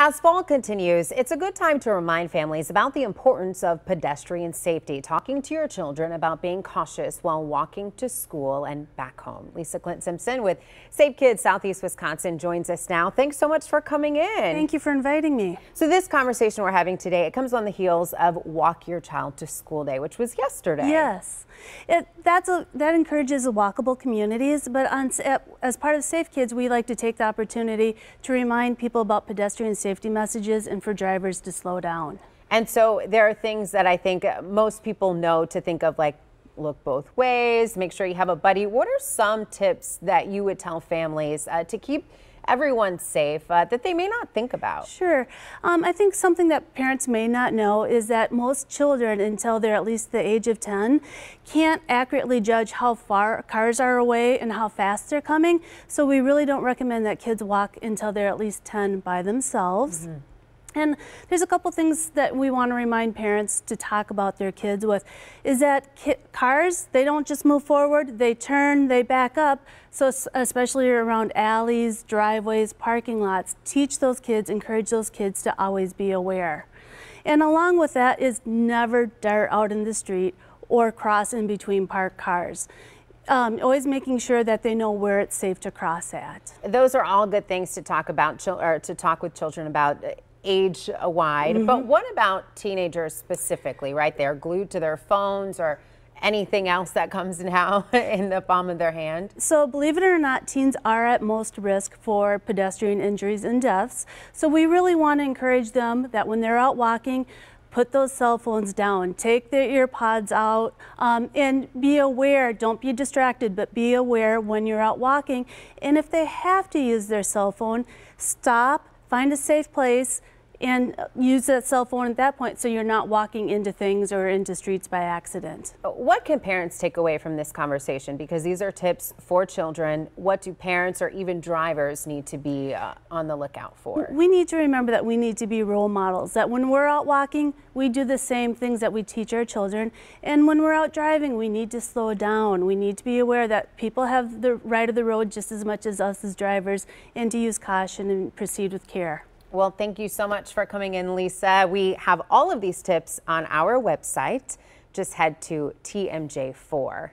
As fall continues, it's a good time to remind families about the importance of pedestrian safety, talking to your children about being cautious while walking to school and back home. Lisa Clint Simpson with Safe Kids Southeast Wisconsin joins us now. Thanks so much for coming in. Thank you for inviting me. So this conversation we're having today, it comes on the heels of Walk Your Child to School Day, which was yesterday. Yes, that encourages walkable communities, but as part of Safe Kids, we like to take the opportunity to remind people about pedestrian safety messages and for drivers to slow down. And so there are things that I think most people know to think of, like look both ways, make sure you have a buddy. What are some tips that you would tell families to keep everyone safe that they may not think about? Sure. I think something that parents may not know is that most children, until they're at least the age of 10, can't accurately judge how far cars are away and how fast they're coming. So we really don't recommend that kids walk until they're at least 10 by themselves. Mm-hmm. And there's a couple things that we want to remind parents to talk about their kids with, is that cars, they don't just move forward, they turn, they back up. So especially around alleys, driveways, parking lots, teach those kids, encourage those kids to always be aware. And along with that is never dart out in the street or cross in between parked cars. Always making sure that they know where it's safe to cross at. Those are all good things to talk about, or to talk with children about age-wide. Mm-hmm. But what about teenagers specifically, right? They're glued to their phones or anything else that comes now in the palm of their hand. So believe it or not, teens are at most risk for pedestrian injuries and deaths. So we really want to encourage them that when they're out walking, put those cell phones down, take their ear pods out, and be aware. Don't be distracted, but be aware when you're out walking. And if they have to use their cell phone, stop, find a safe place, and use that cell phone at that point so you're not walking into things or into streets by accident. What can parents take away from this conversation? Because these are tips for children. What do parents or even drivers need to be on the lookout for? We need to remember that we need to be role models, that when we're out walking, we do the same things that we teach our children. And when we're out driving, we need to slow down. We need to be aware that people have the right of the road just as much as us as drivers, and to use caution and proceed with care. Well, thank you so much for coming in, Lisa. We have all of these tips on our website. Just head to tmj4.com.